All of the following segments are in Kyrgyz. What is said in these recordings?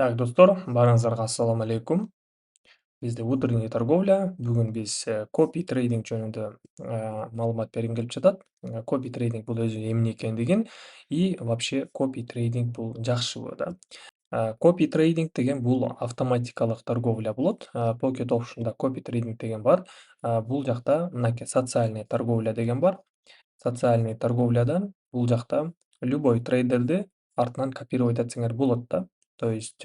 Так, достор, барыңыздарга ассаламу алейкум. Бизде утренний торговля. Бүгүн биз копи трейдинг жөнүндө маалымат бергим келип жатат. Копи трейдинг бул өзү эмне экендигин и вообще копи трейдинг бул жакшыбы да. Копи трейдинг деген бул автоматикалык торговля болот. Pocket Option'да копи трейдинг деген бар. Бул жакта мынакей социальный торговля деген бар. Социальный торговлядан бул жакта любой трейдерди артынан копировать этсеңер болот да. То есть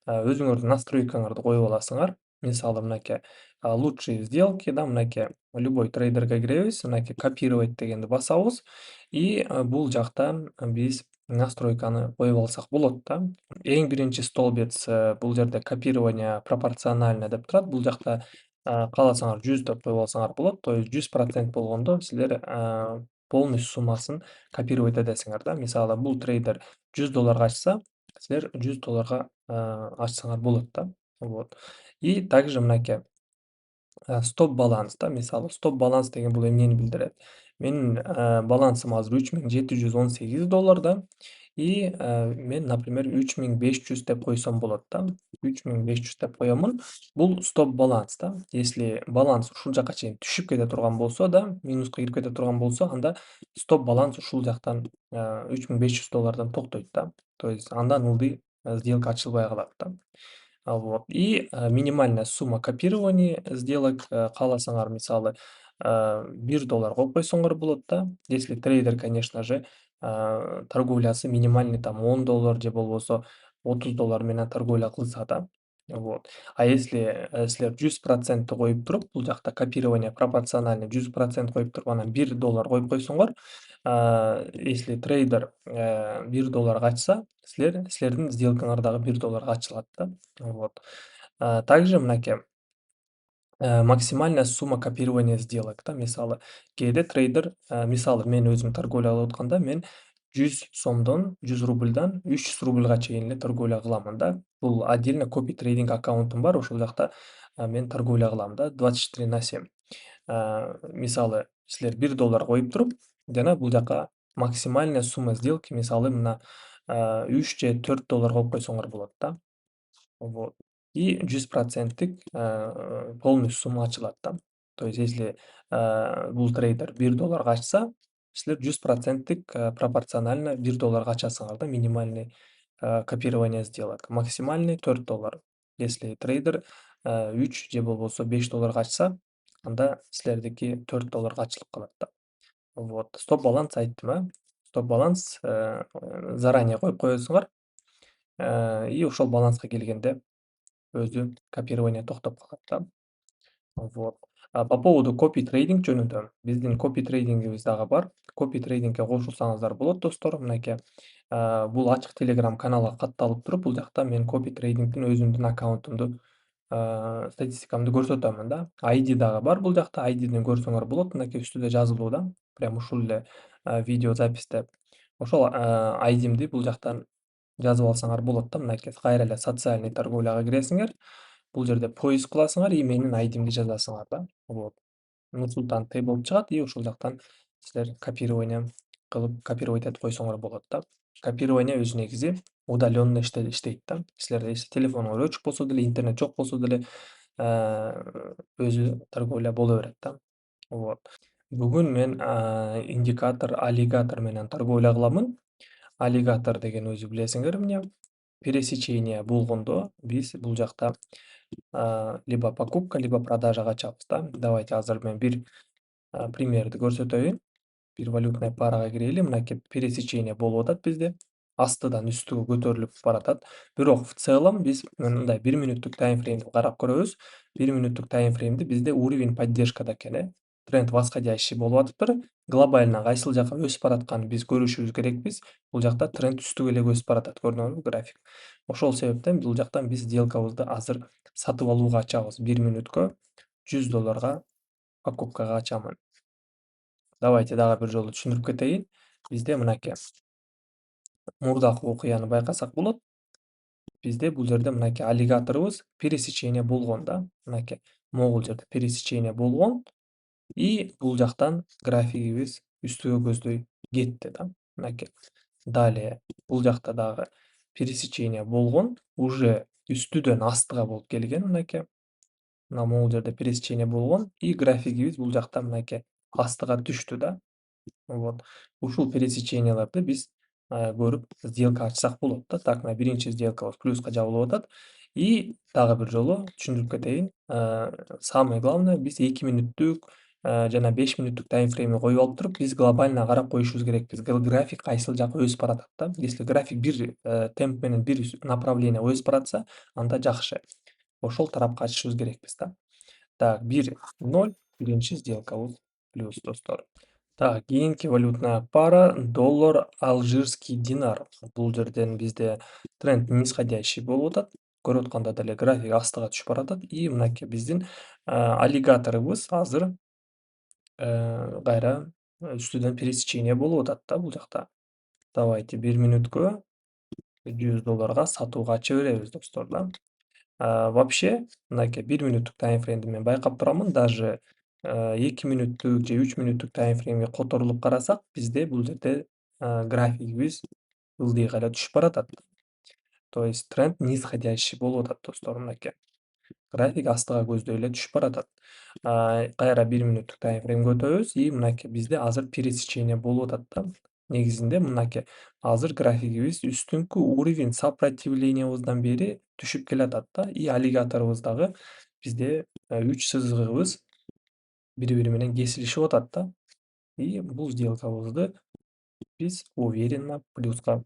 өзүңөрдүн настройкаңарды коюп аласыңар. Мисалы мынакей лучшие сделки, да, мынакей любой трейдерге киребиз, мынакей копировать дегенди басабыз и бул жактан биз настройканы коюп алсак болот да. Эң биринчи столбец бул жерде копирование пропорционально деп турат. Бул жакта кааласаңар 100 деп коюп алсаңар болот. То есть 100% болгондо силер полностью суммасын копировать эдесиңер да. Мисалы бул трейдер $100 ачса, силер $100 ачсаңар болот да. Вот. И также мынакей стоп баланс да. Мисалы стоп баланс деген бул эмнени билдирет? Менин балансым азыр $3718 да. И мен, например, 3500 деп койсом болот да. 3500 деп коёмун. Бул стоп баланс да. Если баланс ушул жакка чейин түшүп кете турган болсо да, минуска кирип кете турган болсо, анда стоп баланс ушул жактан $3500 токтойт да. То есть андан ылдый сделка ачылбай калат да. Вот. И минимальная сумма копирования сделок кааласаңар, мисалы, $1 коюп койсоңор болот да. Если трейдер, конечно же, торговлясы минимальный там $10 же болбосо $30 менен торговля кылса да. Вот. А если силер 100% коюп туруп, бул жакта копирование пропорциональный 100% коюп туруп, анан $1 коюп койсоңор, если трейдер $1 ачса, силердин сделкаңар дагы $1 ачылат да. Вот. Также мынакей максимальная сумма копирования сделок да. Мисалы кээде трейдер, мисалы мен өзүм торговля кылып атканда мен 100 сомдон, 100 рубльдан 300 рубльга чейин эле торговля кыламын да. Бул отдельно копи трейдинг аккаунтум бар, ошол жакта мен торговля кылам да 24/7. Мисалы силер $1 коюп туруп, жана бул жака максимальная сумма сделки, мисалы мына 3 же $4 коюп койсоңор болот да. Вот. И 100%тик полностью сумма ачылат да. То есть если бул трейдер $1 ачса, силер 100%тик пропорционально $1 ачасыңар да. Минимальный копирование сделок. Максимальный $4. Если трейдер 3 же болбосо $5 ачса, анда силердики $4 ачылып калат да. Вот. Стоп баланс айттым, Стоп баланс заранее коюп коесуңар и ошол баланска келгенде өзү копирование токтоп калат да. Вот. По поводу копи трейдинг жөнүндө биздин копи трейдингибиз дагы бар. Копи трейдингге кошулсаңыздар болот, достор. Мынакей бул ачык телеграм каналга катталып туруп, бул жакта мен копи трейдингдин өзүмдүн аккаунтумду статистикамды көрсөтөмүн да. ID дагы бар бул жакта. IDден көрсөңөр болот. Мынакей үстүндө жазылуу да. Прям ушул эле видео записьте. Ошол ID'мди бул жактан жазып алсаңар болот да. Мынакей кайра эле социальный торговляга киресиңер. Бул жерде поиск кыласыңар и менин айдимди жазасыңар да. Вот. Нурсултан Т болуп чыгат и ошол жактан силер копирование кылып, копировать этип койсоңор болот да. Копирование өзү негизи удаленно иштейт да. Силерде телефонуңар өчүк болсо деле, интернет жок болсо деле өзү торговля боло берет да. Вот. Бүгүн мен индикатор аллигатор менен торговля кыламын. Аллигатор деген өзү билесиңер эмне? Пересечение болгондо биз бул жакта либо покупка, либо продажага ачабыз да. Давайте азыр мен бир примерди көрсөтөйүн. Бир валютная парага кирели. Мынакей пересечение болуп атат бизде. Астыдан үстүгө көтөрүлүп баратат. Бирок в целом биз мындай 1 мүнөттүк таймфреймди карап көрөбүз. 1 мүнөттүк таймфреймди бизде уровень поддержкада экен. Тренд восходящий болуп атыптыр. Глобально кайсыл жака өсүп баратканын биз көрүшүбүз керекпиз. Бул жакта тренд үстүгө эле өсүп баратат. Көрдүңөрбү график? Ошол себептен бул жактан биз сделкабызды азыр сатып алууга ачабыз. 1 мүнөткө $100 покупкага ачамын. Давайте дагы бир жолу түшүндүрүп кетейин. Бизде мынакей мурдакы окуяны байкасак болот. Бизде бул жерде мынакей аллигаторубуз пересечение болгон да. Мынакей могул жерде пересечение болгон и бул жактан графигибиз үстүгө көздөй кетти да. Мынакей. Далее бул жакта дагы пересечение болгон, уже үстүдөн астыга болуп келген мынакей. Мына могул жерде пересечение болгон и графигибиз бул жакта мынакей астыга түштү да. Вот. Ушул пересеченияларды биз көрүп сделка ачсак болот да. Так, мына биринчи сделкабыз плюска жабылып атат. И дагы бир жолу түшүндүрүп кетейин. Самое главное, биз 2 мүнөттүк жана 5 мүнөттүк таймфреймди коюп алып туруп, биз глобально карап коюшубуз керекпиз. График кайсыл жака өсүп баратат да. Если график бир темп менен, бир направление өсүп баратса, анда жакшы. Ошол тарапка ачышыбыз керекпиз да. Так, 1,0 биринчи сделкабыз плюс достор. Так, кийинки валютная пара доллар алжирский динар. Бул жерден бизде тренд нисходящий болуп атат. Көрүп атканда деле график астыга түшүп баратат и мынакей биздин аллигаторыбыз азыр кайра үстүдөн пересечение болуп атат да бул жакта. Давайте 1 мүнөткө $100 сатууга ача беребиз достор да. Вообще, мынакей 1 мүнөттүк таймфреймди мен байкап турамын. Даже 2 мүнөттүк же 3 мүнөттүк таймфреймге которулуп карасак, бизде бул жерде графигибиз ылдыйга эле түшүп баратат. То есть тренд нисходящий болуп атат достор мынакей. График астыга көздөй эле түшүп баратат. Кайра 1 мүнөттүк таймфреймге өтөбүз и мынакей бизде азыр пересечение болуп атат да. Негизинде мынакей азыр графигибиз үстүңкү уровень сопротивлениябыздан бери түшүп келатат да. И аллигаторубуз дагы бизде 3 сызыгыбыз бири-бири менен кесилишип атат да. И бул сделкабызды биз уверенно плюска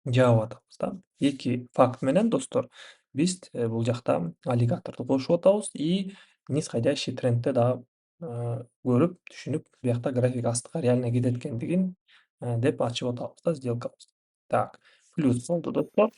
жаап атабыз да. Эки факт менен достор биз бул жакта аллигаторду кошуп атабыз и нисходящий трендти дагы көрүп, түшүнүп, биякта график астыга реально кетет экендигин деп ачып атабыз да сделкабызды. Так, плюс болду достор.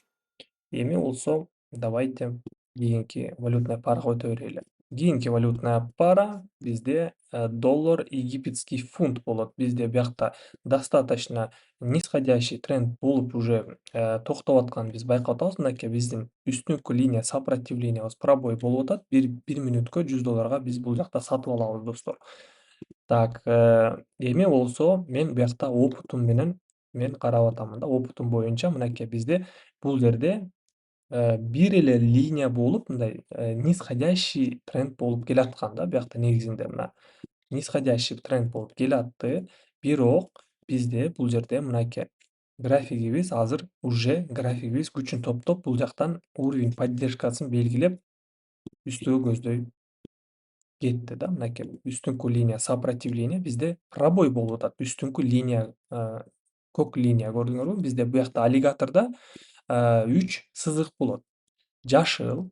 Эми болсо давайте кийинки валютная парага өтө берели. Кийинки валютная пара бизде доллар египетский фунт болот. Бизде биякта достаточно нисходящий тренд болуп уже токтоп атканын биз байкап атабыз. Мынакей биздин үстүңкү линия сопротивлениябыз пробой болуп атат. 1 мүнөткө $100 биз бул жакта сатып алабыз достор. Так, эми болсо мен биякта опытым менен мен карап атамын да. Опытым боюнча мынакей бизде бул жерде бир эле линия болуп мындай нисходящий тренд болуп келаткан да биякта негизинде мына нисходящий тренд болуп келатты. Бирок бизде бул жерде мынакей графигибиз азыр уже графигибиз күчүн топтоп бул жактан уровень поддержкасын белгилеп үстүгө көздөй кетти да. Мынакей үстүңкү линия сопротивление бизде пробой болуп атат. Үстүңкү линия көк линия көрдүңөрбү? Бизде буякта аллигатордо 3 сызык болот. Жашыл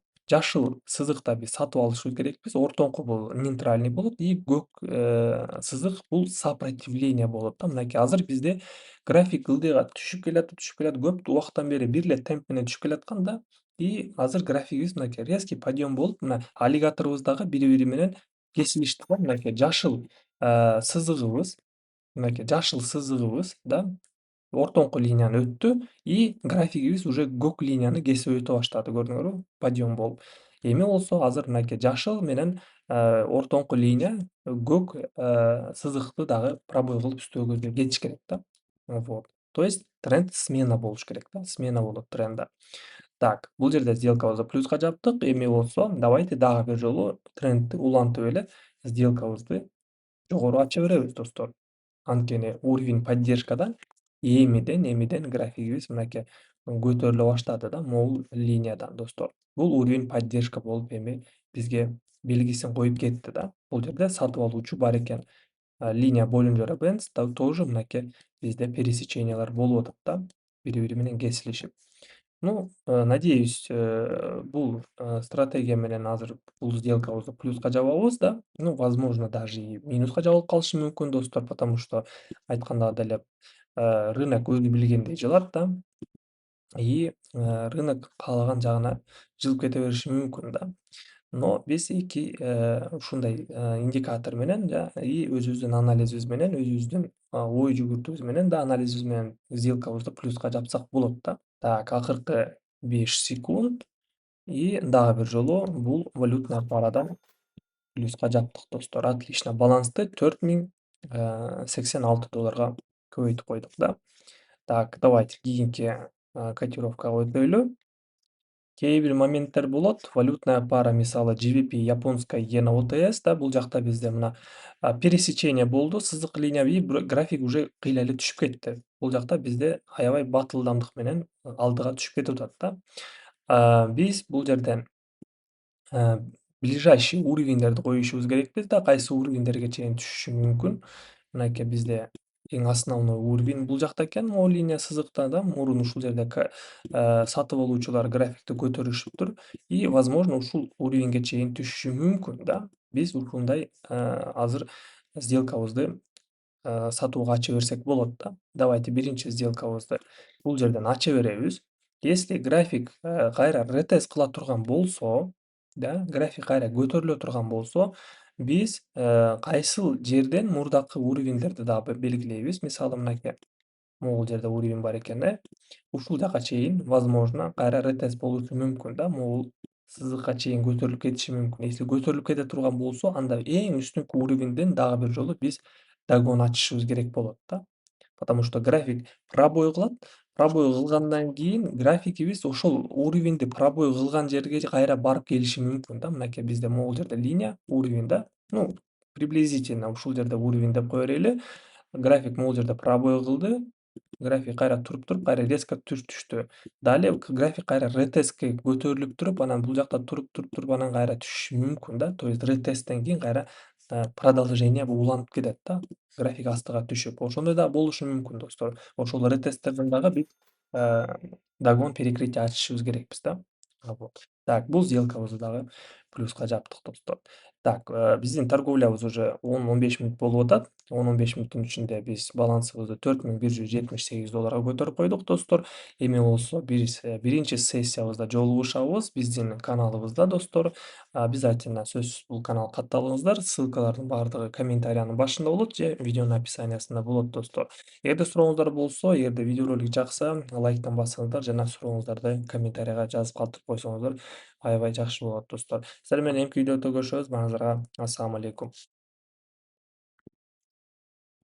сызыкта биз сатып алышыбыз керекпиз. Ортоңку бул нейтральный болот и көк сызык бул сопротивление болот да. Мынакей азыр бизде график ылдыйга түшүп келатат. Көп убакыттан бери бир эле темп менен түшүп келаткан да. И азыр графигибиз мынакей резкий подъем болуп, мына аллигаторубуз дагы бири-бири менен кесилишти да. Мынакей жашыл сызыгыбыз да ортоңку линияны өттү и графигибиз уже көк линияны кесип өтө баштады, көрдүңөрбү? Подъем болуп. Эми болсо азыр мынакей жашыл менен ортоңку линия көк сызыкты дагы пробой кылып үстүгө көздөй кетиш керек да. Вот. То есть тренд смена болуш керек да, смена болот тренда. Так, бул жерде сделкабызды плюска жаптык. Эми болсо давайте дагы бир жолу трендти улантып эле сделкабызды жогору ача беребиз достор. Анткени уровень поддержкадан эмиден графигибиз мынакей көтөрүлө баштады да, могул линиядан достор. Бул уровень поддержка болуп эми бизге белгисин коюп кетти да. Бул жерде сатып алуучу бар экен. Линия Боллинджера Бенц тоже мынакей бизде пересечениялар болуп атат да, бири-бири менен кесилишип. Ну, надеюсь, бул стратегия менен азыр бул сделкабызды плюска жабабыз да. Ну, возможно, даже и минуска жабылып калышы мүмкүн достор, потому что айтканда деле рынок өзү билгендей жылат да. И рынок каалаган жагына жылып кете бериши мүмкүн да. Но биз эки ушундай индикатор менен и өзүбүздүн анализибиз менен, өзүбүздүн ой жүгүртүүбүз менен да анализибиз менен сделкабызды плюска жапсак болот да. Так, акыркы 5 секунд и дагы бир жолу бул валютная парадан плюска жаптык достор. Отлично. Балансты $4086 көбөйтүп койдук да. Так, давайте кийинки котировкага өтөйлү. Кээ бир моменттер болот. Валютная пара мисалы GBP, японская иена OTS да, бул жакта бизде мына пересечение болду, сызык линия и график уже кыйла эле түшүп кетти. Бул жакта бизде аябай бат ылдамдык менен алдыга түшүп кетип атат да. Биз бул жерден Э, ближайший уровеньдерди коюшубуз керекпиз да, кайсы уровеньдерге чейин түшүшү мүмкүн. Мынакей бизде эң основной уровень бул жакта экен, могу линия сызыкта да, мурун ушул жерде сатып алуучулар графикти көтөрүшүптүр и возможно ушул уровеньге чейин түшүшү мүмкүн да. Биз ушундай азыр сделкабызды сатууга ача берсек болот да. Давайте биринчи сделкабызды бул жерден ача беребиз. Если график кайра ретест кыла турган болсо, да, график кайра көтөрүлө турган болсо, биз кайсыл жерден мурдакы уровеньдерди дагы белгилейбиз. Мисалы мынакей могул жерде уровень бар экен ушул жака чейин возможно кайра ретест болушу мүмкүн да, могул сызыкка чейин көтөрүлүп кетиши мүмкүн. Если көтөрүлүп кете турган болсо, анда эң үстүнкү уровеньден дагы бир жолу биз догон ачышыбыз керек болот да. Потому что график пробой кылат. Пробой кылгандан кийин графигибиз ошол уровеньди пробой кылган жерге кайра барып келиши мүмкүн да. Мынакей бизде могул жерде линия, уровень да. Ну, приблизительно ушул жерде уровень деп кое берели. График могул жерде пробой кылды. График кайра туруп, кайра резко түштү. Далее график кайра ретестке көтөрүлүп туруп, анан бул жакта туруп, анан кайра түшүшү мүмкүн да. То есть ретесттен кийин кайра продолжение уланып кетет да. График астыга түшүп. Ошондой дагы болушу мүмкүн достор. Ошол ретесттерден дагы биз догон перекрытие ачышыбыз керекпиз да. Вот. Так, бул сделкабызды дагы плюска жаптык достор. Так, биздин торговлябыз уже 10-15 мүнөт болуп атат. 10-15 мүнөттүн ичинде биз балансыбызды $4178 көтөрүп койдук достор. Эми болсо биз биринчи сессиябызда жолугушабыз биздин каналыбызда достор. Обязательно сөзсүз бул каналга катталыңыздар. Ссылкалардын бардыгы комментариянын башында болот же видеонун описаниясында болот достор. Эгерде сурооңуздар болсо, эгерде видеоролик жакса, лайктан басыңыздар жана сурооңуздарды комментарийга жазып калтырып койсоңуздар аябай жакшы болот достор. Сиздер менен эмки видеодо көрүшөбүз. Баарыңыздарга ассаламу алейкум.